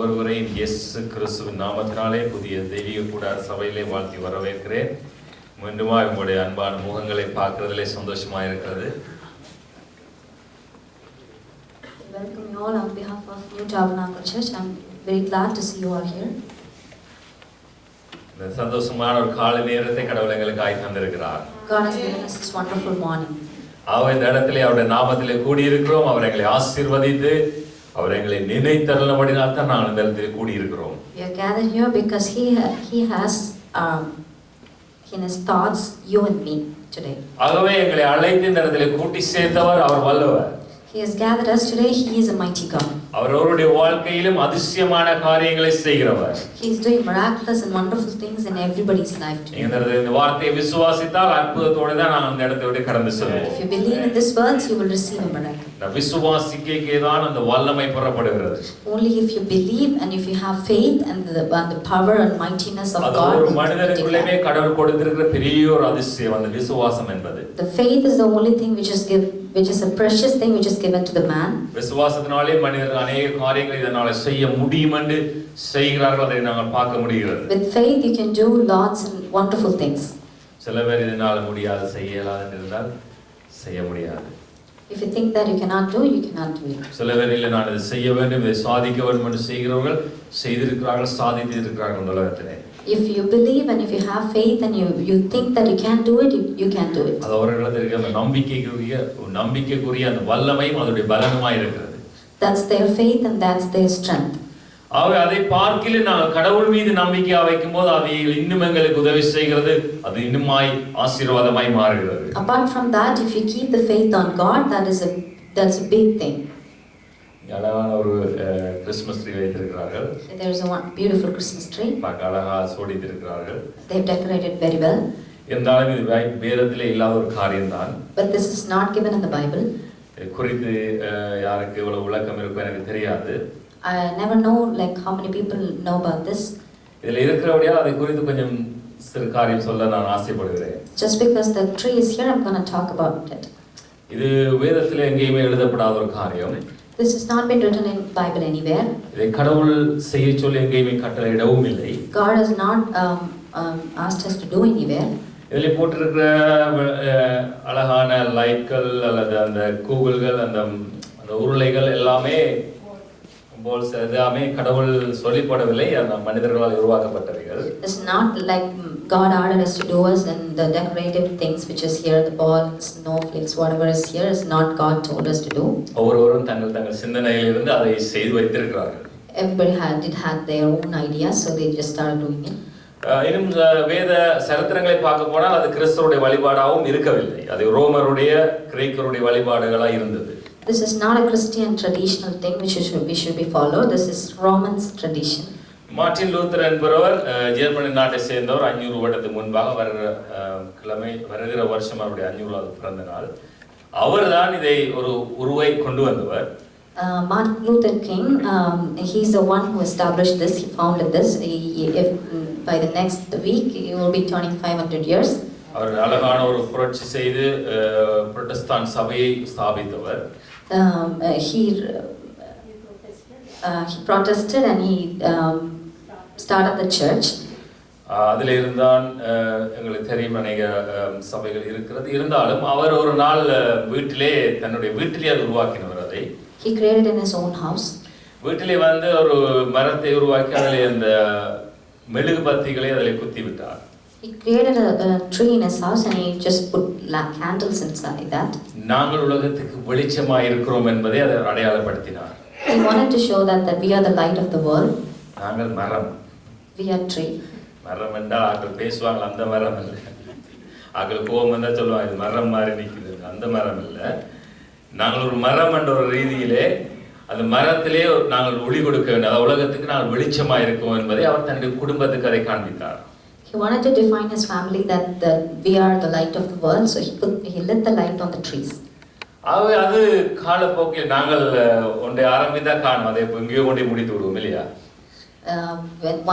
ஒருவரையும் இயேசு கிறிஸ்துவின் நாமத்தினாலே புதிய தெய்வீக கூடார சபையிலே வாழ்த்தி வரவேற்கிறேன். மீண்டுமா உங்களுடைய அன்பான முகங்களை பார்க்கிறதிலே சந்தோஷமாக இருக்கிறது. Welcome you all on behalf of New Tabernacle Church. I'm very glad to see you all here. இந்த சந்தோஷமான ஒரு காலை நேரத்தை கடவுள் எங்களுக்கு ஆயி தந்திருக்கிறார். God has given us this wonderful morning. அவர் இந்த இடத்திலே அவருடைய நாமத்திலே கூடியிருக்கிறோம். அவர் எங்களை ஆசீர்வதித்து அவர் எங்களை நினைத்தருளினபடினால் தான் நாங்கள் இந்த இடத்திலே கூடியிருக்கிறோம். We are gathered here because he has in his thoughts you and me today. ஆகவே எங்களை அழைத்து இந்த இடத்திலே கூட்டி சேர்த்தவர் அவர் வல்லவர். He has gathered us today. He is a mighty God. அவர் அவருடைய வாழ்க்கையிலும் அதிசயமான காரியங்களை செய்கிறவர். He is doing miraculous and wonderful things in everybody's life today. இந்த வார்த்தையை விசுவாசித்தால் அற்புதத்தோடு தான் நாம் இந்த இடத்தை விட்டு கடந்து செல்வோம். If you believe in this words, you will receive a miracle. இந்த விசுவாசிக்கே தான் அந்த வல்லமை புறப்படுகிறது. Only if you believe and if you have faith and the power and mightiness of God. ஒரு மனிதனுக்குள்ளே கடவுள் கொடுத்திருக்கிற பெரிய ஒரு அதிசயம் அந்த விசுவாசம் என்பது. The faith is the only thing which is a precious thing which is given to the man. விசுவாசத்தினாலே மனிதர்கள் अनेक காரியங்களை இதனால செய்ய முடியும் என்று செய்கிறார்கள். அதை நாங்கள் பார்க்க முடிகிறது. With faith you can do lots and wonderful things. சில பேர் இதனால முடியாது செய்ய இயலாது என்றால் செய்ய முடியாது. If you think that you cannot do, you cannot do it. சில பேர் இல்லை நான் இதை செய்ய வேண்டும் இதை சாதிக்க வேண்டும் என்று செய்கிறவர்கள் செய்திருக்கிறார்கள் சாதித்திருக்கிறார்கள் இந்த உலகத்திலே. If you believe and if you have faith and you think that you can do it, you can do it. அது அவர்களுக்கு அந்த நம்பிக்கைக்குரிய அந்த வல்லமையும் அதோட பலனுமாய் இருக்கிறது. That's their faith and that's their strength. அதை பார்க்கிலே நாங்கள் கடவுள் மீது நம்பிக்கை வைக்கும்போது அது இன்னும் எங்களுக்கு உதவி செய்கிறது. அது இன்னுமாய் ஆசீர்வாதமாய் மாறுகிறது. Apart from that, if you keep the faith on God, that's a big thing. அழகான ஒரு கிறிஸ்மஸ் ட்ரீ வைத்திருக்கிறார்கள். There is a beautiful Christmas tree. பார்க்க அழகா சோடித்திருக்கிறார்கள். They've decorated very well. இருந்தாலும் இது வேதத்திலே இல்லாத ஒரு காரியம்தான். But this is not given in the Bible. குறித்து யாருக்கு இவ்வளவு விளக்கம் இருக்கும் எனக்கு தெரியாது. I never know like how many people know about this. இதில் இருக்கிறபடியால் அதை குறித்து கொஞ்சம் சிறு காரியம் சொல்ல நான் ஆசைப்படுகிறேன். Just because the tree is here, I'm going to talk about it. இது வேதத்திலே எங்கேயுமே எழுதப்படாத ஒரு காரியம். This has not been written in Bible anywhere. இதை கடவுள் செய்ய சொல்லி எங்கேயுமே கட்டளையிடவும் இல்லை. God has not asked us to do anywhere. இதில் போட்டிருக்கிற அழகான லைட்கள் அல்லது அந்த கூகுள்கள் அந்த உருளைகள் எல்லாமே கடவுள் சொல்லிப்படவில்லை, அந்த மனிதர்களால் உருவாக்கப்பட்டவைகள். It's not like God ordered us to do us and the decorative things which is here, the ball, snowflakes, whatever is here is not God told us to do. ஒவ்வொருவரும் தங்கள் சிந்தனையிலிருந்து அதை செய்து வைத்திருக்கிறார்கள். Everybody had their own ideas, so they just started doing it. இன்னும் வேத சரித்திரங்களை பார்க்க போனால் அது கிறிஸ்தவருடைய வழிபாடாகவும் இருக்கவில்லை. அது ரோமருடைய கிரேக்கருடைய வழிபாடுகளாக இருந்தது. This is not a Christian traditional thing which we should be followed. This is Romans tradition. Martin Luther என்பவர் ஜெர்மனி நாட்டை சேர்ந்தவர். 500 வருடத்துக்கு முன்பாக வருகிற வருஷம் அவருடைய 500வது பிறந்த நாள். அவர்தான் இதை ஒரு உருவை கொண்டு வந்தவர். Martin Luther King, he's the one who established this. He founded this. By the next week, he will be turning 500 years. அவர் அழகான ஒரு புரட்சி செய்து புரொட்டஸ்டாண்ட் சபையை ஸ்தாபித்தவர். He protested and he started the church. அதில் இருந்தான் எங்களுக்கு தெரியும் அநேக சபைகள் இருக்கிறது. இருந்தாலும் அவர் ஒரு நாள் தன்னுடைய வீட்டிலே அது உருவாக்கினவர். அதை He created in his own house. வீட்டிலே வந்து ஒரு மரத்தை உருவாக்கி அதில் அந்த மெழுகு பத்திகளை அதில் குத்தி விட்டார். He created a tree in his house and he just put candles inside that. நாங்கள் உலகத்துக்கு வெளிச்சமாய் இருக்கிறோம் என்பதை அதை அடையாளப்படுத்தினார். He wanted to show that we are the light of the world. நாங்கள் மரம். We are tree. மரம் என்றால் ஆக்கள் பேசுவாங்க, அந்த மரம் இல்லை. ஆக்கள் கோபம் வந்தால் சொல்லுவாங்க இது மரம் மாதிரி நிற்குது, அந்த மரம் இல்லை. நாங்கள் ஒரு மரம் என்ற ஒரு ரீதியிலே அந்த மரத்திலே நாங்கள் ஒளி கொடுக்க வேண்டும். அதாவது உலகத்துக்கு நாங்கள் வெளிச்சமாக இருக்கோம் என்பதை அவர் தன்னுடைய குடும்பத்துக்கு அதை காண்பித்தார். He wanted to define his family that we are the light of the world, so he lit the light on the trees. அது காலப்போக்கில் நாங்கள் ஒன்றை ஆரம்பித்தால் காணும், அதை எங்கேயோ கொண்டு முடித்து விடுவோம் இல்லையா?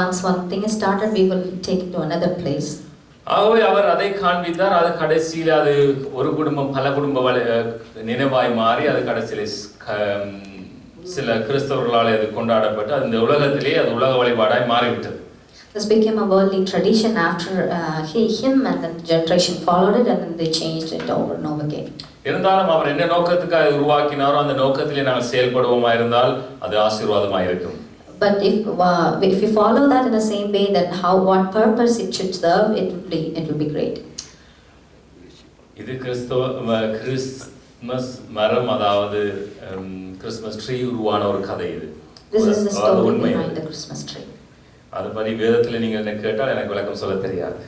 Once one thing is started, we will take it to another place. ஆகவே அவர் அதை காண்பித்தார். அது கடைசியில் அது ஒரு குடும்பம் பல குடும்ப நினைவாய் மாறி அது கடைசியில் சில கிறிஸ்தவர்களால் அது கொண்டாடப்பட்டு அது இந்த உலகத்திலே அது உலக வழிபாடாய் மாறிவிட்டது. This became a worldly tradition after him, and then the generation followed it, and then they changed it over and over again. இருந்தாலும் அவர் என்ன நோக்கத்துக்காக உருவாக்கினாரோ அந்த நோக்கத்திலே நாங்கள் செயல்படுவோமா இருந்தால் அது ஆசீர்வாதமாக இருக்கும். But if we follow that in the same way, that what purpose it should serve, it will be great. இது கிறிஸ்மஸ் மரம், அதாவது கிறிஸ்மஸ் ட்ரீ உருவான ஒரு கதை இது. This is the story behind the Christmas tree. அது பற்றி வேதத்தில் நீங்கள் என்ன கேட்டால் எனக்கு விளக்கம் சொல்ல தெரியாது.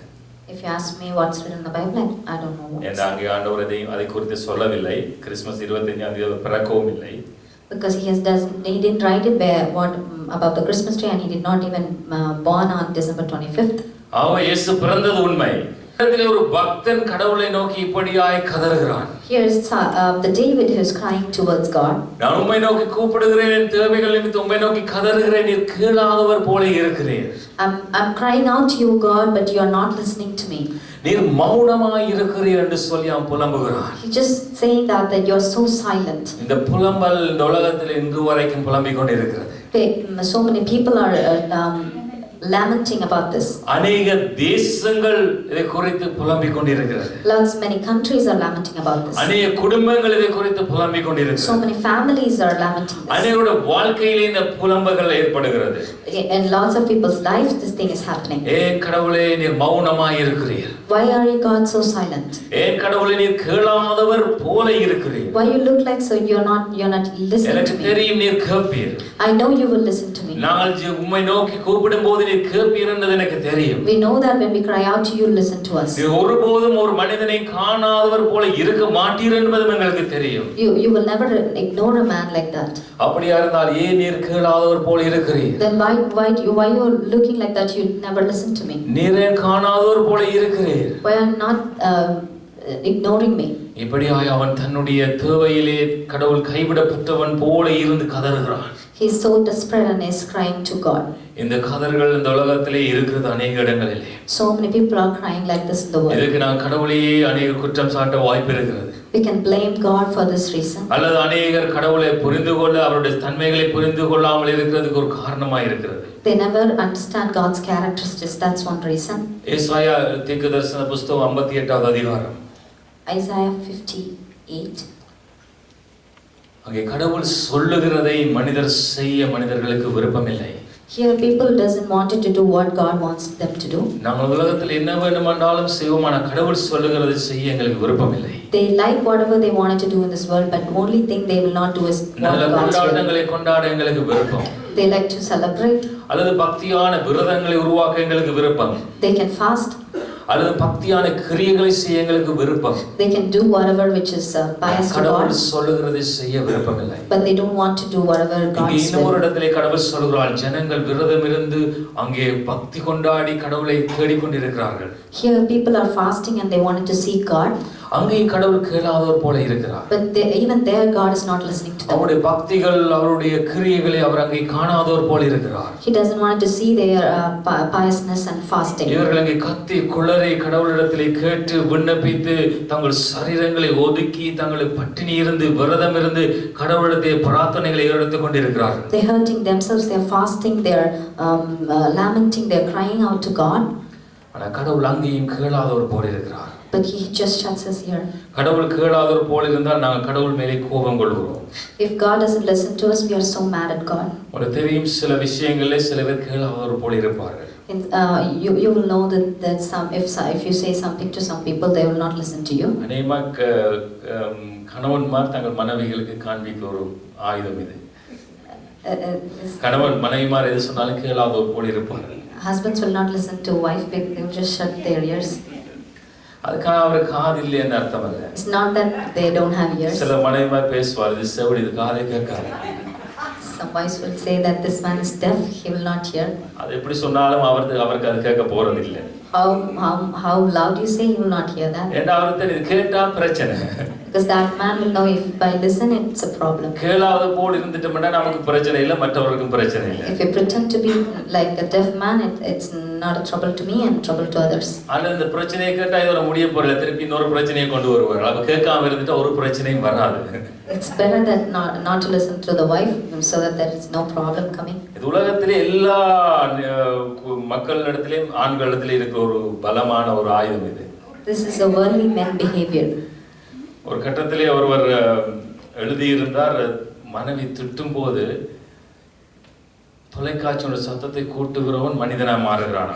If you ask me what's written in the Bible, I don't know what. ஏன்னா அங்கே ஆண்டவர் அதை குறித்து சொல்லவில்லை. கிறிஸ்மஸ் 25ஆம் தேதி பிறக்கவும் இல்லை. Because he didn't write it what about the Christmas tree, and he did not even born on December 25th. இயேசு பிறந்தது உண்மை. ஒரு பக்தன் கடவுளை நோக்கி இப்படியாய் கதறுகிறான். Here is the David who is crying towards God. நான் உம்மை நோக்கி கூப்பிடுகிறேன், என் தேவைகள் நிமித்தம் உம்மை நோக்கி கதறுகிறேன், நீர் கேளாதவர் போல இருக்கிறீர். I'm crying out to you, God, but you are not listening to me. நீர் மௌனமாய் இருக்கிறீர் என்று சொல்லி அவன் புலம்புகிறான். He just saying that you are so silent. இந்த புலம்பல் இந்த உலகத்தில் இன்று வரைக்கும் புலம்பிக் கொண்டிருக்கிறது. So many people are lamenting about this. அநேக தேசங்கள் இதை குறித்து புலம்பிக் கொண்டிருக்கிறது. Many countries are lamenting about this. அநேக குடும்பங்கள் இதை குறித்து புலம்பிக் கொண்டிருக்கிறது. So many families are lamenting this. அநேகருடைய வாழ்க்கையிலே இந்த புலம்பல்கள் ஏற்படுகிறது. In lots of people's lives this thing is happening. ஏன் கடவுளே நீர் மௌனமாய் இருக்கிறீர்? Why are you, God, so silent? ஏன் கடவுளே நீர் கேளாதவர் போல இருக்கிறீர்? Why you look like so you're not listening to me? எனக்கு தெரியும் நீர் கேட்பீர். I know you will listen to me. நாங்கள் உம்மை நோக்கி கூப்பிடும்போது நீர் கேட்பீர் என்பது எனக்கு தெரியும். We know that when we cry out to you, listen to us. நீர் ஒருபோதும் ஒரு மனிதனை காணாதவர் போல இருக்க மாட்டீர் என்பதும் எங்களுக்கு தெரியும். You will never ignore a man like that. அப்படியா இருந்தால் ஏன் நீர் கேளாதவர் போல இருக்கிறீர்? Then why you looking like that? You never listen to me. நீரே காணாதவர் போல இருக்கிறீர். Why are not ignoring me? இப்படியாய் அவன் தன்னுடைய தேவையிலே கடவுள் கைவிடப்பட்டவன் போல இருந்து கதறுகிறான். He is so desperate and is crying to God. இந்த கதறுகள் இந்த உலகத்திலே இருக்கிறது அநேக இடங்களிலே. So many people are crying like this in the world. இதுக்கு நான் கடவுளையே அநேக குற்றம் சாட்ட வாய்ப்பு இருக்கிறது. We can blame God for this reason. அல்லது அநேகர் கடவுளை புரிந்து கொள்ள அவருடைய தன்மைகளை புரிந்து கொள்ளாமல் இருக்கிறதுக்கு ஒரு காரணமாக இருக்கிறது. They never understand God's characteristics. That's one reason. ஏசாயா தீர்க்கதரிசன புத்தகம் 58வது அதிகாரம். Isaiah 58. அங்கே கடவுள் சொல்லுகிறதை மனிதர் செய்ய மனிதர்களுக்கு விருப்பமில்லை. Here people doesn't want to do what God wants them to do. நாங்கள் உலகத்தில் என்ன வேண்டுமானாலும் செய்வோம், ஆனால் கடவுள் சொல்லுகிறதை செய்ய எங்களுக்கு விருப்பமில்லை. They like whatever they wanted to do in this world, but only thing they will not do is நல்ல கொண்டாட்டங்களை கொண்டாட எங்களுக்கு விருப்பம். They like to celebrate. அல்லது பக்தியான விரதங்களை உருவாக்க எங்களுக்கு விருப்பம். They can fast. அல்லது பக்தியான கிரியைகளை செய்ய எங்களுக்கு விருப்பம். They can do whatever which is pious to God. கடவுள் சொல்லுகிறதை செய்ய விருப்பமில்லை. But they don't want to do whatever God says. இன்னொரு இடத்திலே கடவுள் சொல்கிறார், ஜனங்கள் விரதம் இருந்து அங்கே பக்தி கொண்டாடி கடவுளை தேடிக்கொண்டிருக்கிறார்கள். Here people are fasting and they wanted to seek God. அங்கே கடவுள் கேளாதவர் போல இருக்கிறார். But even there God is not listening to them. அவருடைய பக்திகள் அவருடைய கிரியைகளை அவர் அங்கே காணாதவர் போல இருக்கிறார். He doesn't want to see their piousness and fasting. இவர்கள் அங்கே கத்தி குளறி கடவுளிடத்திலே கேட்டு விண்ணப்பித்து தங்கள் சரீரங்களை ஒதுக்கி தங்களை பட்டினி இருந்து விரதம் இருந்து கடவுளிடத்தை பிரார்த்தனைகளை எடுத்துக் கொண்டிருக்கிறார்கள். They are hurting themselves, they are fasting, they are lamenting, they are crying out to God. ஆனால் கடவுள் அங்கேயும் கேளாதவர் போல இருக்கிறார். But he just shuts his ear. கடவுள் கேளாதவர் போல இருந்தால் நாங்கள் கடவுள் மேலே கோபம் கொள்கிறோம். If God doesn't listen to us, we are so mad at God. உங்களுக்கு தெரியும் சில விஷயங்களிலே சில பேர் கேளாதவர் போல இருப்பார்கள். You will know that if you say something to some people, they will not listen to you. அநேகமாக கணவன்மார் தங்கள் மனைவிகளுக்கு காண்பிக்க ஒரு ஆயுதம் இது. கணவன் மனைவிமார் எது சொன்னாலும் கேளாதவர் போல இருப்பார்கள். Husbands will not listen to wife, they will just shut their ears. அதுக்காக அவர் காது இல்லைன்னு அர்த்தம் அல்ல. It's not that they don't have ears. சில மனைவிமார் பேசுவார், இது செவிடு, இது காதை கேட்காது. Some wives will say that this man is deaf, he will not hear. அது எப்படி சொன்னாலும் அவருக்கு அது கேட்க போறது இல்லை. How loud you say, he will not hear that. ஏன்னா அவருக்கு இது கேட்டா பிரச்சனை. Because that man will know if by listen it's a problem. கேளாத போல் இருந்துட்டோம்னா நமக்கு பிரச்சனை இல்லை, மற்றவர்களுக்கும் பிரச்சனை இல்லை. If you pretend to be like a deaf man, it's not a trouble to me and trouble to others. ஆனா இந்த பிரச்சனையை கேட்டா இதோட முடிய போறல, திருப்பி இன்னொரு பிரச்சனையை கொண்டு வருவார். அப்ப கேட்காம இருந்துட்டா ஒரு பிரச்சனையும் வராது. It's better that not to listen to the wife so that there is no problem coming. இது உலகத்திலே எல்லா மக்களிடத்திலேயும் ஆண்களிடத்திலே இருக்கிற ஒரு பலமான ஒரு ஆயுதம் இது. This is a worldly men behavior. ஒரு கட்டத்திலே ஒருவர் எழுதியிருந்தார், மனைவி திட்டும் போது தொலைக்காட்சியோட சத்தத்தை கூட்டுகிறவன் மனிதனாக மாறுகிறான்.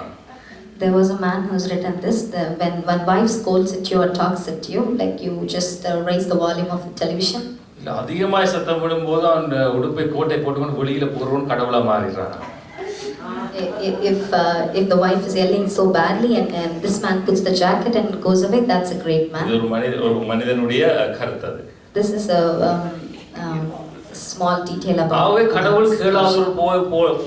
There was a man who's written this, when wife scolds at you or talks at you, like you just raise the volume of the television. இல்ல அதிகமாக சத்தம் போடும்போது அந்த உடுப்பை கோட்டை போட்டுக்கொண்டு வெளியில போறவன் கடவுளா மாறிடுறான். If the wife is yelling so badly and this man puts the jacket and goes away, that's a great man. இது ஒரு மனிதனுடைய கருத்து அது. This is a small detail about. ஆவே கடவுள் கேளாதவர்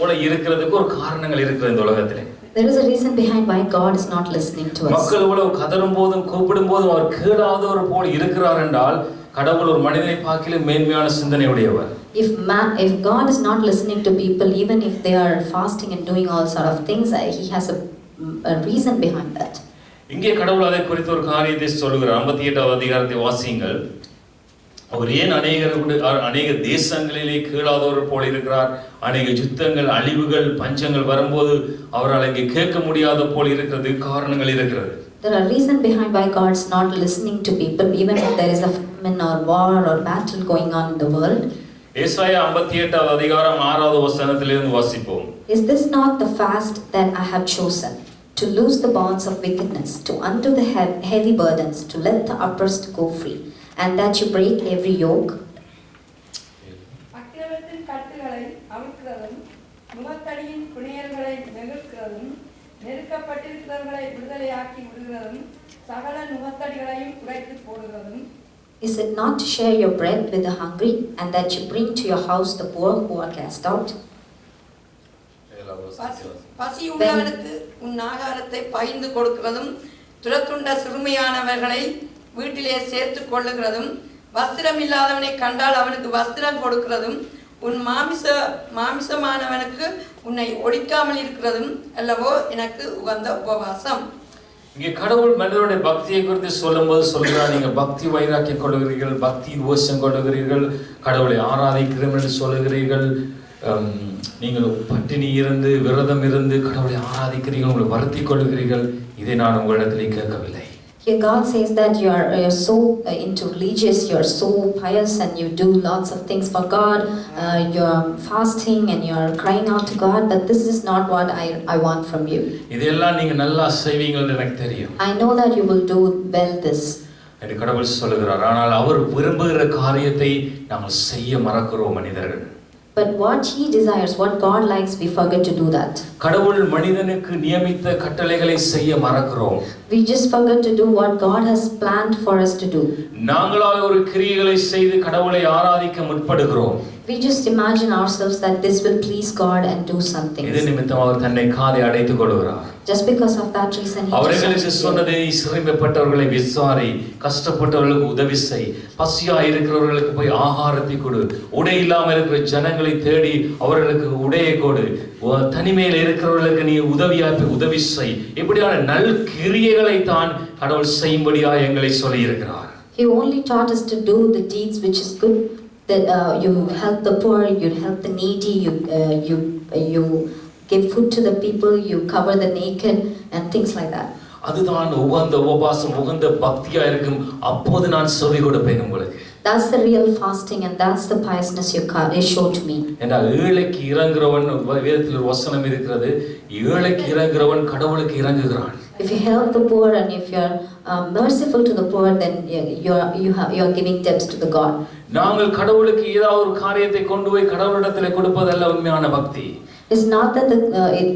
போல இருக்கிறதுக்கு ஒரு காரணங்கள் இருக்குது இந்த உலகத்திலே. There is a reason behind why God is not listening to us. மக்கள் இவ்வளவு கதறும் போதும் கூப்பிடும் போதும் அவர் கேளாதவர் போல இருக்கிறார் என்றால் கடவுள் ஒரு மனிதனை பார்க்கல மேன்மையான சிந்தனை உடையவர். If God is not listening to people, even if they are fasting and doing all sort of things, he has a reason behind that. இங்கே கடவுள் அதை குறித்து ஒரு காரியத்தை சொல்லுகிறார். 58வது அதிகாரத்தை வாசியுங்கள். அவர் ஏன் அநேக தேசங்களிலே கேளாதவர் போல இருக்கிறார், அநேக யுத்தங்கள் அழிவுகள் பஞ்சங்கள் வரும்போது அவரால் இங்கே கேட்க முடியாத போல இருக்கிறது காரணங்கள் இருக்கிறது. There are reasons behind why God is not listening to people, even if there is a famine or war or battle going on in the world. ஏசாயா 58வது அதிகாரம் 6வது வசனத்திலிருந்து வாசிப்போம். Is this not the fast that I have chosen, to loose the bonds of wickedness, to undo the heavy burdens, to let the oppressed go free, and that you break every yoke? அக்கிரமத்தின் கட்டுகளை அவிழ்க்கிறதும், முகத்தடியின் புனையல்களை நெகிழ்க்கிறதும், நெருக்கப்பட்டிருக்கிறவர்களை விடுதலையாக்கி விடுகிறதும், சகல முகத்தடிகளையும் உடைத்து போடுகிறதும். Is it not to share your bread with the hungry, and that you bring to your house the poor who are cast out? பசி உள்ளவனுக்கு உன் ஆகாரத்தை பகிர்ந்து கொடுக்கிறதும், துரத்துண்ட சிறுமியானவர்களை வீட்டிலே சேர்த்து கொள்ளுகிறதும், வஸ்திரம் இல்லாதவனை கண்டால் அவனுக்கு வஸ்திரம் கொடுக்கிறதும், உன் மாமிசமானவனுக்கு உன்னை ஒழிக்காமல் இருக்கிறதும் அல்லவோ எனக்கு உகந்த உபவாசம். இங்கே கடவுள் மனிதனுடைய பக்தியை குறித்து சொல்லும்போது சொல்கிறார், நீங்க பக்தி வைராக்கியம் கொள்ளுகிறீர்கள், பக்தி தோஷம் கொள்ளுகிறீர்கள், கடவுளை ஆராதிக்கிறீர்கள் என்று சொல்லுகிறீர்கள், நீங்கள் பட்டினி இருந்து விரதம் இருந்து கடவுளை ஆராதிக்கிறீர்கள், உங்களை வருத்தி கொள்ளுகிறீர்கள். இதை நான் உங்களிடத்திலே கேட்கவில்லை. Here God says that you are so into religious, you are so pious and you do lots of things for God, you are fasting and you are crying out to God, but this is not what I want from you. இதெல்லாம் நீங்க நல்லா செய்வீங்கன்னு எனக்கு தெரியும். I know that you will do well this. என்று கடவுள் சொல்லுகிறார். ஆனால் அவர் விரும்புகிற காரியத்தை நாங்கள் செய்ய மறக்கிறோம் மனிதர்கள். But what he desires, what God likes, we forget to do that. கடவுள் மனிதனுக்கு நியமித்த கட்டளைகளை செய்ய மறக்கிறோம். We just forget to do what God has planned for us to do. நாங்களாக ஒரு கிரியைகளை செய்து கடவுளை ஆராதிக்க முற்படுகிறோம். We just imagine ourselves that this will please God and do something. இது நிமித்தம் அவர் தன்னை காலை அடைத்துக் கொள்கிறார். Just because of that reason he அவர்களுக்கு சொன்னதை, சிறுமைப்பட்டவர்களை விசாரி, கஷ்டப்பட்டவர்களுக்கு உதவி செய், பசியா இருக்கிறவர்களுக்கு போய் ஆகாரத்தை கொடு, உடை இல்லாமல் இருக்கிற ஜனங்களை தேடி அவர்களுக்கு உடையை கொடு, தனிமையில் இருக்கிறவர்களுக்கு நீ உதவி செய். இப்படியான நல் கிரியைகளை தான் கடவுள் செய்யும்படியாக எங்களை சொல்லி இருக்கிறார். He only taught us to do the deeds which is good, that you help the poor, you help the needy, you give food to the people, you cover the naked and things like that. அதுதான் உகந்த உபவாசம், உகந்த பக்தியா இருக்கும். அப்போது நான் செவி கொடுப்பேன் உங்களுக்கு. That's the real fasting and that's the piousness you show to me. என்றால் ஏழைக்கு இறங்குறவன், வேதத்தில் ஒரு வசனம் இருக்கிறது, ஏழைக்கு இறங்குறவன் கடவுளுக்கு இறங்குகிறான். If you help the poor and if you are merciful to the poor, then you are giving debts to the God. நாங்கள் கடவுளுக்கு ஏதாவது ஒரு காரியத்தை கொண்டு போய் கடவுளிடத்திலே கொடுப்பதல்ல உண்மையான பக்தி. It's not that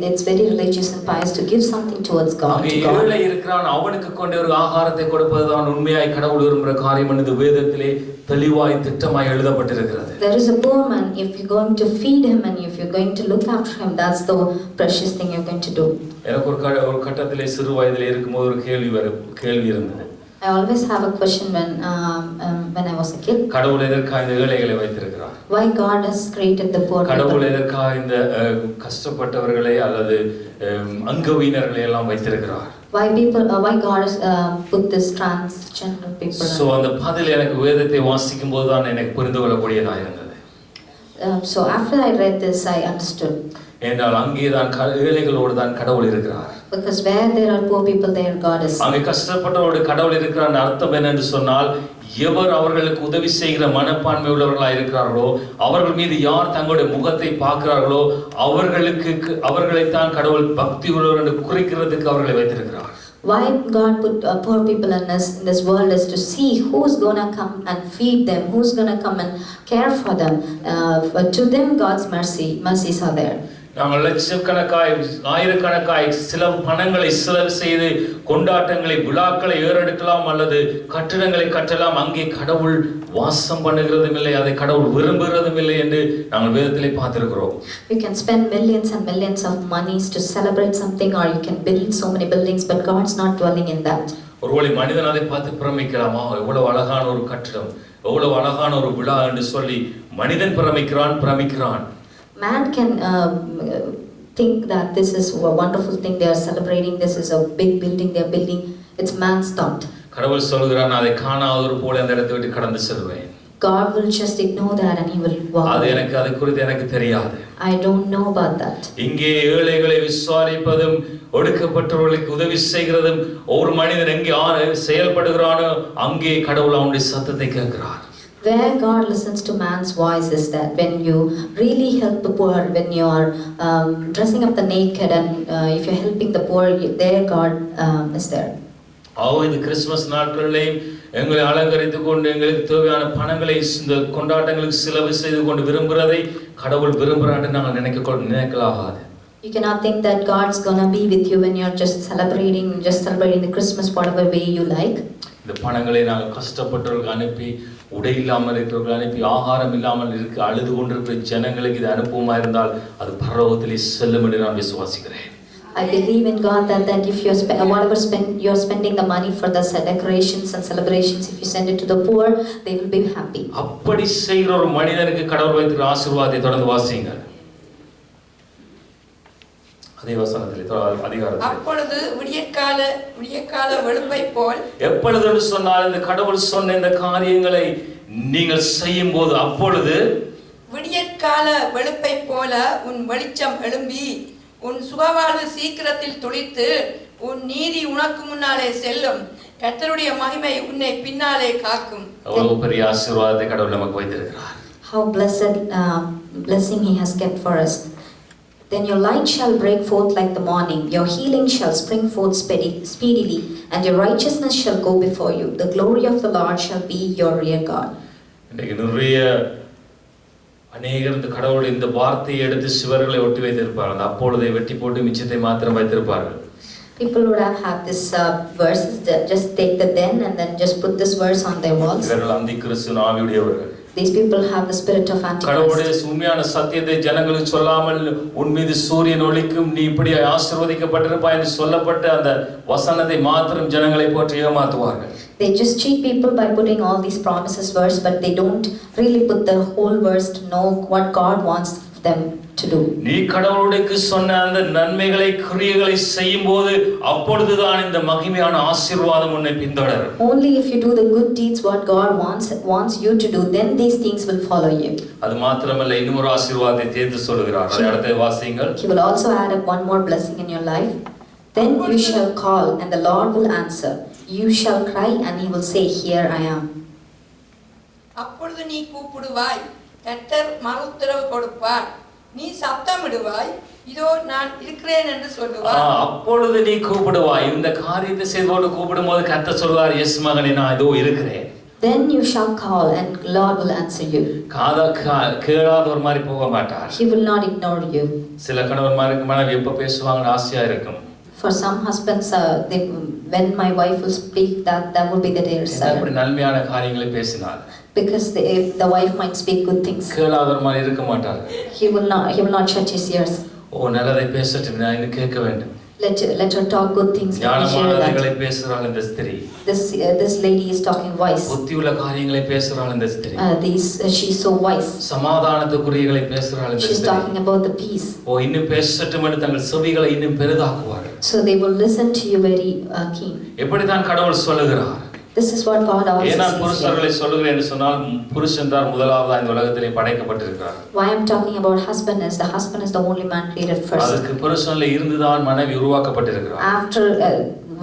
it's very religious and pious to give something towards God. ஏழை இருக்கிறான், அவனுக்கு கொண்டு ஒரு ஆகாரத்தை கொடுப்பதுதான் உண்மையாய் கடவுள் விரும்புகிற காரியம் என்று வேதத்திலே தெளிவாய் திட்டமாய் எழுதப்பட்டிருக்கிறது. There is a poor man, if you're going to feed him and if you're going to look after him, that's the precious thing you're going to do. எனக்கு ஒரு கட்டத்திலே சிறு வயதிலே இருக்கும்போது ஒரு கேள்வி இருந்தது. I always have a question when I was a kid. கடவுள் எதற்காக இந்த ஏழைகளை வைத்திருக்கிறார்? Why God has created the poor கடவுள் people? எதற்காக இந்த கஷ்டப்பட்டவர்களை அல்லது அங்கவீனர்களை எல்லாம் வைத்திருக்கிறார்? Why God has put this transgender people? So அந்த பதில் எனக்கு வேதத்தை வாசிக்கும் போது தான் எனக்கு புரிந்து கொள்ளக்கூடியதா இருந்தது. So after I read this, I understood. என்றால் அங்கே தான் ஏழைகளோடு தான் கடவுள் இருக்கிறார். Because where there are poor people, there God is. அங்கே கஷ்டப்பட்டவரோடு கடவுள் இருக்கிறார் அர்த்தம் என்னன்னு சொன்னால், எவர் அவர்களுக்கு உதவி செய்கிற மனப்பான்மை உள்ளவர்களாக இருக்கிறார்களோ, அவர்கள் மீது யார் தங்களுடைய முகத்தை பார்க்கிறார்களோ, அவர்களைத்தான் கடவுள் பக்தி உள்ளவர் என்று குறிக்கிறதுக்கு அவர்களை வைத்திருக்கிறார். Why God put poor people in this world is to see who's gonna come and feed them, who's gonna come and care for them. To them, God's mercies are there. நாங்கள் லட்சக்கணக்காய் ஆயிரக்கணக்காய் சில பணங்களை செலவு செய்து கொண்டாட்டங்களை விழாக்களை ஏறெடுக்கலாம் அல்லது கட்டிடங்களை கட்டலாம். அங்கே கடவுள் வாசம் பண்ணுகிறதும் இல்லை, அதை கடவுள் விரும்புகிறதும் இல்லை என்று நாங்கள் வேதத்திலே பார்த்திருக்கிறோம். You can spend millions and millions of monies to celebrate something, or you can build so many buildings, but God's not dwelling in that. ஒருவேளை மனிதன் அதை பார்த்து பிரமிக்கலாமா, எவ்வளவு அழகான ஒரு கட்டிடம், எவ்வளவு அழகான ஒரு விழா என்று சொல்லி மனிதன் பிரமிக்கிறான். Man can think that this is a wonderful thing they are celebrating, this is a big building they are building. It's man's thought. கடவுள் சொல்கிறான், அதை காணாதவர் போல அந்த இடத்தை விட்டு கடந்து செல்வேன். God will just ignore that and he will walk. அது குறித்து எனக்கு தெரியாது. I don't know about that. இங்கே ஏழைகளை விசுவாசிப்பதும் ஒடுக்கப்பட்டவர்களுக்கு உதவி செய்கிறதும் ஒரு மனிதன் எங்கே செயல்படுகிறானோ அங்கே கடவுள் அவனுடைய சத்தத்தை கேட்கிறார். Where God listens to man's voice is that when you really help the poor, when you are dressing up the naked and if you're helping the poor, there God is there. இந்த Christmas நாட்களிலேயும் எங்களை அலங்கரித்துக் கொண்டு எங்களுக்கு தேவையான பணங்களை இந்த கொண்டாட்டங்களுக்கு செலவு செய்து கொண்டு விரும்புகிறதை கடவுள் விரும்புகிறான்னு நாங்கள் நினைக்கலாகாது. You cannot think that God's gonna be with you when you're just celebrating the Christmas whatever way you like. இந்த பணங்களை நாங்கள் கஷ்டப்பட்டவர்களுக்கு அனுப்பி, உடை இல்லாமல் இருக்கிறவர்கள் அனுப்பி, ஆகாரம் இல்லாமல் இருக்க அழுது கொண்டிருக்கிற ஜனங்களுக்கு இது அனுப்புமா இருந்தால் அது பரலோகத்திலே செல்லும் என்று நான் விசுவாசிக்கிறேன். I believe in God that if you're spending the money for the decorations and celebrations, if you send it to the poor, they will be happy. அப்படி செய்கிற ஒரு மனிதனுக்கு கடவுள் வைத்திருக்கிற ஆசீர்வாதத்தை தொடர்ந்து வாசியுங்கள். அதே வசனத்திலே அதிகாரத்தில் அப்பொழுது விடியற்கால வெளுப்பை போல், எப்பொழுது என்று சொன்னால் இந்த கடவுள் சொன்ன இந்த காரியங்களை நீங்கள் செய்யும் போது, அப்பொழுது விடியற்கால வெளுப்பை போல உன் வெளிச்சம் எழும்பி உன் சுகவாழ்வு சீக்கிரத்தில் துளித்து உன் நீதி உனக்கு முன்னாலே செல்லும், கர்த்தருடைய மகிமை உன்னை பின்னாலே காக்கும். அவ்வளவு பெரிய ஆசீர்வாதத்தை கடவுள் நமக்கு வைத்திருக்கிறார். How blessed blessing he has kept for us. Then your light shall break forth like the morning, your healing shall spring forth speedily, and your righteousness shall go before you. The glory of the Lord shall be your rear guard. இன்றைக்கு நிறைய அநேகர் இந்த கடவுளுடைய இந்த வார்த்தையை எடுத்து சுவர்களை ஒட்டி வைத்திருப்பார்கள். அப்பொழுதை வெட்டி போட்டு மிச்சத்தை மாத்திரம் வைத்திருப்பார்கள். People would have had this verses, just take the then and then just put this verse on their walls. இவர்கள் அந்திகிறிஸ்து ஆவியுடையவர்கள். These people have the spirit of Antichrist. கடவுளுடைய உண்மையான சத்தியத்தை ஜனங்களுக்கு சொல்லாமல் உன் மீது சூரியன் ஒளிக்கும், நீ இப்படி ஆசீர்வதிக்கப்பட்டிருப்பாய் என்று சொல்லப்பட்ட அந்த வசனத்தை மாத்திரம் ஜனங்களை போட்டு ஏமாற்றுவார்கள். They just cheat people by putting all these promises verse, but they don't really put the whole verse to know what God wants them to do. நீ கடவுளுக்கு சொன்ன அந்த நன்மைகளை கிரியைகளை செய்யும்போது அப்பொழுதுதான் இந்த மகிமையான ஆசீர்வாதம் உன்னை பின்தொடரும். Only if you do the good deeds what God wants you to do, then these things will follow you. அது மாத்திரமல்ல, இன்னும் ஒரு ஆசீர்வாதத்தை தேர்ந்து சொல்கிறார். அதை அடுத்து வாசியுங்கள். He will also add up one more blessing in your life. Then you shall call and the Lord will answer. You shall cry and he will say, here I am. அப்பொழுது நீ கூப்பிடுவாய், கர்த்தர் மறுஉத்தரவு கொடுப்பார். நீ சத்தமிடுவாய், இதோ நான் இருக்கிறேன் என்று சொல்லுவாய். அப்பொழுது நீ கூப்பிடுவாய். இந்த காரியத்தை செய்தோடு கூப்பிடும்போது கர்த்தர் சொல்வார், எஸ் மகனே, நான் இதோ இருக்கிறேன். Then you shall call and Lord will answer you. கேளாத ஒரு மாதிரி போக மாட்டார். He will not ignore you. சில கணவன்மாருக்கு மனைவி எப்ப பேசுவாங்கன்னு ஆசையா இருக்கும். For some husbands, when my wife will speak, that will be the day. அப்படி நன்மையான காரியங்களை பேசினார். Because the wife might speak good things. கேளாத ஒரு மாதிரி இருக்க மாட்டார். He will not shut his ears. ஓ, நல்லதை பேசட்டும், நான் இன்னும் கேட்க வேண்டும். Let her talk good things. Let me share ஞானமானவைகளை that. பேசுறாள் இந்த ஸ்திரீ. This lady is talking wise. புத்தியுள்ள காரியங்களை பேசுறாள் இந்த ஸ்திரீ. She's so wise. சமாதானத்துக்குரியவைகளை பேசுறாள் இந்த She's ஸ்திரீ. talking about the peace. இன்னும் பேசட்டும் என்று தங்கள் செவிகளை இன்னும் பெரிதாக்குவார்கள். So they will listen to you very keen. எப்படி தான் கடவுள் சொல்லுகிறார்? This is what God also says. ஏன் புருஷர்களை சொல்லுகிறேன் என்று சொன்னால் புருஷன் தான் முதலாவதா இந்த உலகத்திலே படைக்கப்பட்டிருக்கிறார். Why I'm talking about husband is the husband is the only man created first. அதுக்கு புருஷன்ல இருந்து தான் மனைவி உருவாக்கப்பட்டிருக்கிறார். After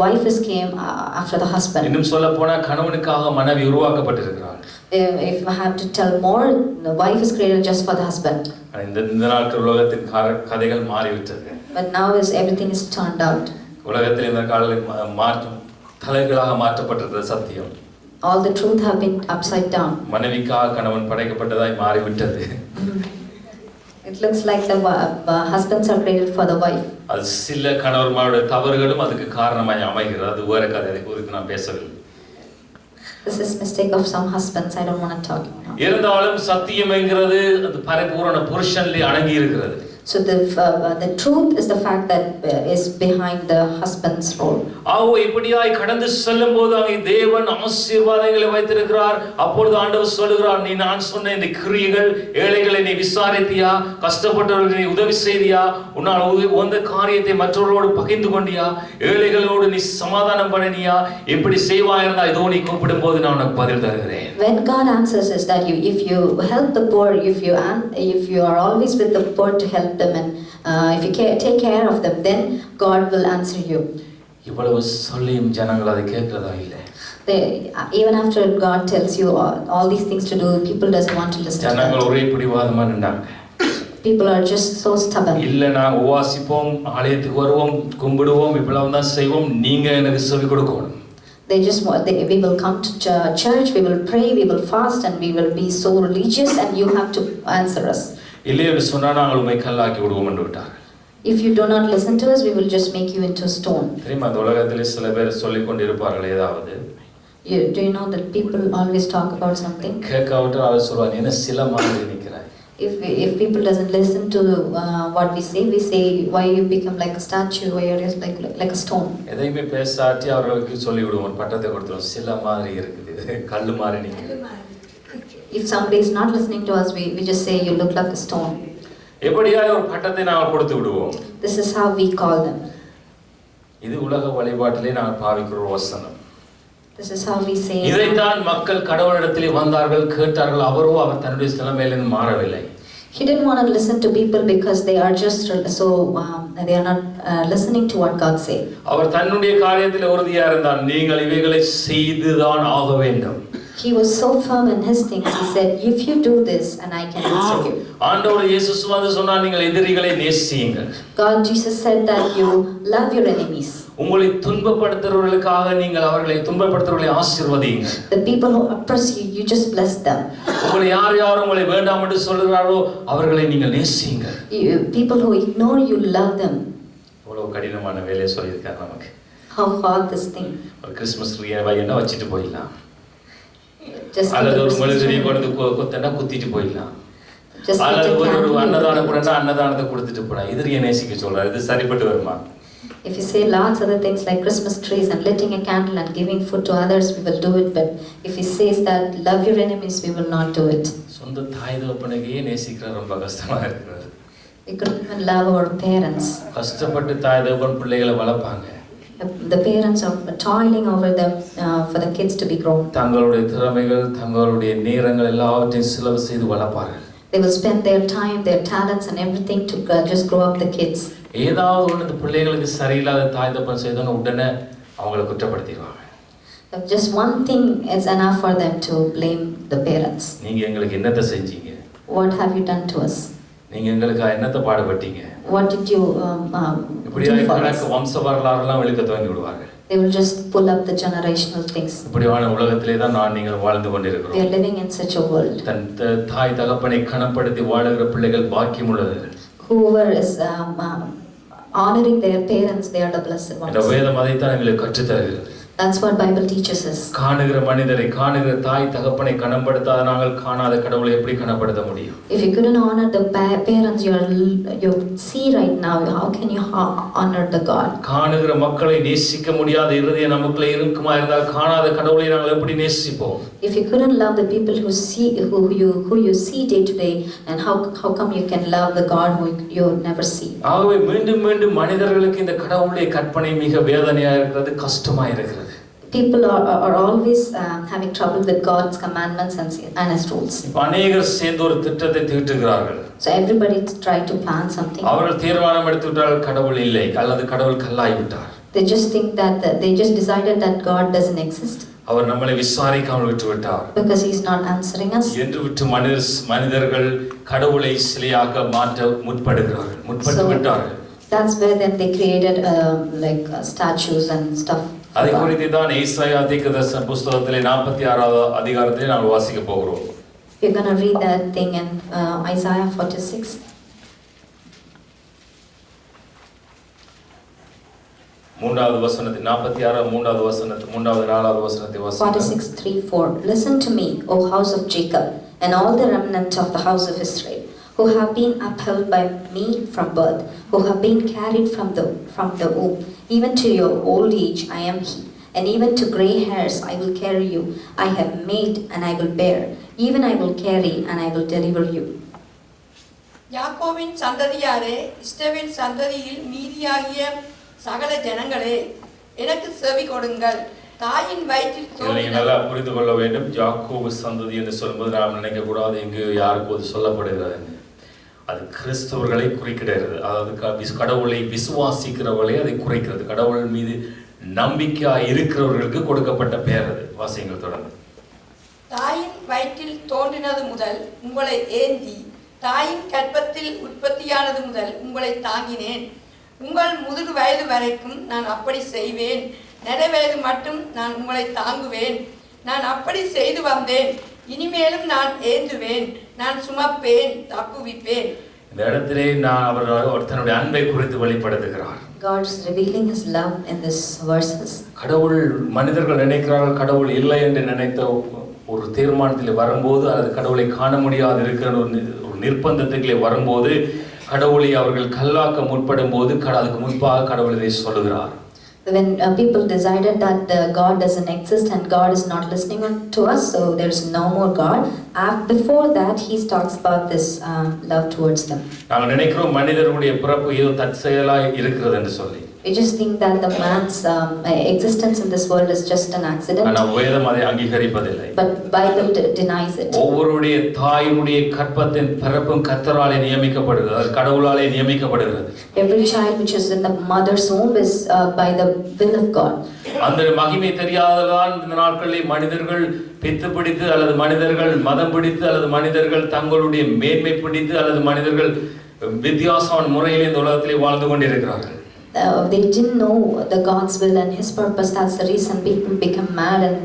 wife is came after the husband. இன்னும் சொல்ல போனா கணவனுக்காக மனைவி உருவாக்கப்பட்டிருக்கிறார். If I have to tell more, the wife is created just for the husband. இந்த நாட்கள் உலகத்தின் கதைகள் மாறிவிட்டது. But now everything is turned out. உலகத்தில் இந்த காலங்களில் மாற்றம் தலைகளாக மாற்றப்பட்டிருக்கிற சத்தியம். All the truth have been upside down. மனைவிக்காக கணவன் படைக்கப்பட்டதாய் மாறிவிட்டது. It looks like the husbands are created for the wife. அது சில கணவன்மாருடைய தவறுகளும் அதுக்கு காரணமாய் அமைகிறது. அது வேற கதை, அதை குறித்து நான் பேசவில்லை. This is mistake of some husbands. I don't want to talk now. இருந்தாலும் சத்தியம் என்கிறது அது பரிபூரண புருஷனிலே அடங்கி இருக்கிறது. So the truth is the fact that is behind the husband's role. ஆவோ இப்படியாய் கடந்து செல்லும்போது அங்கே தேவன் ஆசீர்வாதங்களை வைத்திருக்கிறார். அப்பொழுது ஆண்டவர் சொல்லுகிறார், நீ நான் சொன்ன இந்த கிரியைகள், ஏழைகளை நீ விசாரித்தியா, கஷ்டப்பட்டவர்களுக்கு நீ உதவி செய்தியா, உன்னால் உந்த காரியத்தை மற்றவர்களோடு பகிர்ந்து கொண்டியா, ஏழைகளோடு நீ சமாதானம் பண்ணினியா, இப்படி செய்வாயிருந்தா இதோ நீ கூப்பிடும்போது நான் உனக்கு பதில் தருகிறேன். When God answers is that if you help the poor, if you are always with the poor to help them, and if you take care of them, then God will answer you. இவ்வளவு சொல்லியும் ஜனங்கள் அதை கேட்கிறதா இல்லை. Even after God tells you all these things to do, people doesn't want to listen to ஜனங்கள் that. ஒரே பிடிவாதமா நின்றாங்க. People are just so stubborn. இல்ல நான் உபாசிப்போம், ஆலயத்துக்கு வருவோம், கும்பிடுவோம், இவ்வளவு தான் செய்வோம், நீங்க எனக்கு சொல்லிக் கொடுக்கணும். They just want, we will come to church, we will pray, we will fast, and we will be so religious, and you have to answer us. இல்லையே சொன்னா நாங்கள் உம்மை கல்லாக்கி விடுவோம் என்று விட்டார். If you do not listen to us, we will just make you into stone. தெரியுமா இந்த உலகத்திலே சில பேர் சொல்லிக் கொண்டிருப்பார்கள் ஏதாவது. Do you know that people always talk about something? கேட்காவிட்டு அவர் சொல்வார், என்ன சில மாதிரி நிற்கிறாய். If people doesn't listen to what we say why you become like a statue, why you're just like a stone. எதையுமே பேசாட்டி அவர்களுக்கு சொல்லி விடுவோம், பட்டத்தை கொடுத்துருவோம், சில மாதிரி இருக்குது, கல்லு மாதிரி நிற்குது. If somebody is not listening to us, we just say you look like a stone. எப்படியாய் ஒரு பட்டத்தை நாங்கள் கொடுத்து விடுவோம். This is how we call them. இது உலக வழிபாட்டிலே நாங்கள் பாவிக்கிற ஒரு வசனம். This is how we say. இதைத்தான் மக்கள் கடவுளிடத்திலே வந்தார்கள், கேட்டார்கள். அவரோ அவர் தன்னுடைய நிலைமையிலிருந்து மாறவில்லை. He didn't want to listen to people because they are just so they are not listening to what God say. அவர் தன்னுடைய காரியத்தில் உறுதியா இருந்தார், நீங்கள் இவைகளை செய்துதான் ஆக வேண்டும். He was so firm in his things. He said, if you do this and I can answer you. ஆண்டவர் இயேசு வந்து சொன்னார், நீங்கள் எதிரிகளை நேசியுங்கள். God Jesus said that you love your enemies. உங்களை துன்பப்படுத்துறவர்களுக்காக நீங்கள் அவர்களை துன்பப்படுத்துறவர்களை ஆசீர்வதியுங்கள். The people who oppress you, you just bless them. உங்களை யார் உங்களை வேண்டாம் என்று சொல்கிறாரோ அவர்களை நீங்கள் நேசியுங்கள். People who ignore you, love them. இவ்வளவு கடினமான வேலையை சொல்லியிருக்கார் நமக்கு. How hard this thing. ஒரு கிறிஸ்மஸ் ட்ரீயை என்ன வச்சிட்டு போயிடலாம். அல்லது ஒரு மெழுகுதிரியை கொண்டு கொத்தனா குத்திட்டு போயிடலாம். அல்லது ஒரு அன்னதானம் கூட அன்னதானத்தை கொடுத்துட்டு போனா எதிரியை நேசிக்க சொல்றாரு. இது சரிப்பட்டு வருமா? If you say lots other things like Christmas trees and lighting a candle and giving food to others, we will do it. But if he says that love your enemies, we will not do it. சொந்த தாய் தகப்பனையே நேசிக்கிற ரொம்ப கஷ்டமா இருக்குது. We couldn't even love our parents. கஷ்டப்பட்டு தாய் தகப்பன் பிள்ளைகளை வளர்ப்பாங்க. The parents are toiling over them for the kids to be grown. தங்களுடைய திறமைகள், தங்களுடைய நேரங்கள் எல்லாவற்றையும் செலவு செய்து வளர்ப்பார்கள். They will spend their time, their talents and everything to just grow up the kids. ஏதாவது ஒன்று பிள்ளைகளுக்கு சரியில்லாத தாய் தகப்பன் செய்தோன்னு உடனே அவங்களை குற்றப்படுத்திடுவாங்க. Just one thing is enough for them to blame the parents. நீங்க எங்களுக்கு என்னத்தை செஞ்சீங்க? What have you done to us? நீங்க எங்களுக்கு என்னத்தை பாடுபட்டீங்க? What did you இப்படியே கணக்கு வம்ச வரலாறுலாம் வெளிக்க துவங்கி விடுவாங்க. They will just pull up the generational things. இப்படியான உலகத்திலே தான் நான் நீங்கள் வாழ்ந்து கொண்டிருக்கிறோம். We are living in such a world. தன் தாய் தகப்பனை கனப்படுத்தி வாழுகிற பிள்ளைகள் பாக்கியம் உள்ளவர்கள். Whoever is honoring their parents, they are the blessed ones. இந்த வேதம் அதைத்தான் எங்களுக்கு கற்றுத் தருகிறது. That's what Bible teaches us. காணுகிற மனிதரை, காணுகிற தாய் தகப்பனை கனப்படுத்தாத நாங்கள் காணாத கடவுளை எப்படி கனப்படுத்த முடியும்? If you couldn't honor the parents you see right now, how can you honor the God? காணுகிற மக்களை நேசிக்க முடியாத இருதயம் நமக்குள்ளே இருக்குமா இருந்தால் காணாத கடவுளை நாங்கள் எப்படி நேசிப்போம்? If you couldn't love the people who you see day to day, and how come you can love the God who you never see? ஆகவே மீண்டும் மீண்டும் மனிதர்களுக்கு இந்த கடவுளுடைய கற்பனை மிக வேதனையா இருக்கிறது, கஷ்டமா இருக்கிறது. People are always having trouble with God's commandments and His rules. இப்ப அநேகர் சேர்ந்து ஒரு திட்டத்தை தீட்டுகிறார்கள். So everybody try to plan something. அவர்கள் தீர்மானம் எடுத்துவிட்டால் கடவுள் இல்லை அல்லது கடவுள் கல்லாய் விட்டார். They just think that they just decided that God doesn't exist. அவர் நம்மை விசாரிக்காமல் விட்டு விட்டார். Because He is not answering us. என்று விட்டு மனிதர்கள் கடவுளை சிலையாக மாற்ற முற்பட்டு விட்டார்கள். That's where then they created statues and stuff. அதை குறித்து தான் ஏசாயா தீர்க்கதரிசன புத்தகத்திலே 46வது அதிகாரத்திலே நாம் வாசிக்க போகிறோம். We're going to read that thing in Isaiah 46. மூன்றாவது வசனத்தை 46 மூன்றாவது வசனத்தை 4வது வசனத்தை வாசிக்கலாம். 46:3-4. Listen to me, O house of Jacob, and all the remnant of the house of Israel, who have been upheld by me from birth, who have been carried from the womb. Even to your old age I am He, and even to grey hairs I will carry you. I have made and I will bear, even I will carry and I will deliver you. யாக்கோபின் சந்ததியாரே, இஸ்ரவேல் சந்ததியில் மீதியாகிய சகல ஜனங்களே, எனக்கு செவி கொடுங்கள். தாயின் வயிற்றில் தோன்றின, நல்லா புரிந்து கொள்ள வேண்டும். யாக்கோபு சந்ததி என்று சொல்லும்போது நாம் நினைக்க கூடாது எங்கு யாருக்கு சொல்லப்படுகிறது. அது கிறிஸ்தவர்களை குறிக்கிறது. அதாவது கடவுளை விசுவாசிக்கிறவர்களை அதை குறிக்கிறது. கடவுள் மீது நம்பிக்கையா இருக்கிறவர்களுக்கு கொடுக்கப்பட்ட பெயர் அது. வாசியங்கள் தொடர்ந்து. தாயின் வயிற்றில் தோன்றினது முதல் உங்களை ஏந்தி, தாயின் கர்ப்பத்தில் உற்பத்தியானது முதல் உங்களை தாங்கினேன். உங்கள் முதுகு வயது வரைக்கும் நான் அப்படி செய்வேன். நிறைவயது மட்டும் நான் உங்களை தாங்குவேன். நான் அப்படி செய்து வந்தேன். இனிமேலும் நான் ஏந்துவேன். நான் சுமப்பேன், தப்புவிப்பேன். இந்த இடத்திலே அவர் தன்னுடைய அன்பை குறித்து வெளிப்படுத்துகிறார். God is revealing His love in these verses. கடவுள், மனிதர்கள் நினைக்கிறார்கள் கடவுள் இல்லை என்று நினைத்த ஒரு தீர்மானத்தில் வரும்போது, அல்லது கடவுளை காண முடியாது இருக்கிற ஒரு நிர்பந்தத்துக்குள்ளே வரும்போது, கடவுளை அவர்கள் கல்லாக்க முற்படும் போது அதுக்கு முன்பாக கடவுள் இதை சொல்லுகிறார். When people decided that God doesn't exist and God is not listening to us, so there's no more God. Before that, He talks about this love towards them. நாங்கள் நினைக்கிறோம் மனிதர்களுடைய பிறப்பு ஏதோ தற்செயலா இருக்கிறது என்று சொல்லி. We just think that the man's existence in this world is just an accident. ஆனால் வேதம் அதை அங்கீகரிப்பதில்லை. But Bible denies it. ஒவ்வொருடைய தாயினுடைய கற்பத்தின் பிறப்பும் கர்த்தராலே நியமிக்கப்படுகிறது, கடவுளாலே நியமிக்கப்படுகிறது. Every child which is in the mother's womb is by the will of God. அந்த மகிமை தெரியாததான் இந்த நாட்களில் மனிதர்கள் பித்து பிடித்து, அல்லது மனிதர்கள் மதம் பிடித்து, அல்லது மனிதர்கள் தங்களுடைய மேன்மை பிடித்து, அல்லது மனிதர்கள் வித்தியாசமான முறையில் இந்த உலகத்திலே வாழ்ந்து கொண்டிருக்கிறார்கள். They didn't know the God's will and His purpose. That's the reason people become mad and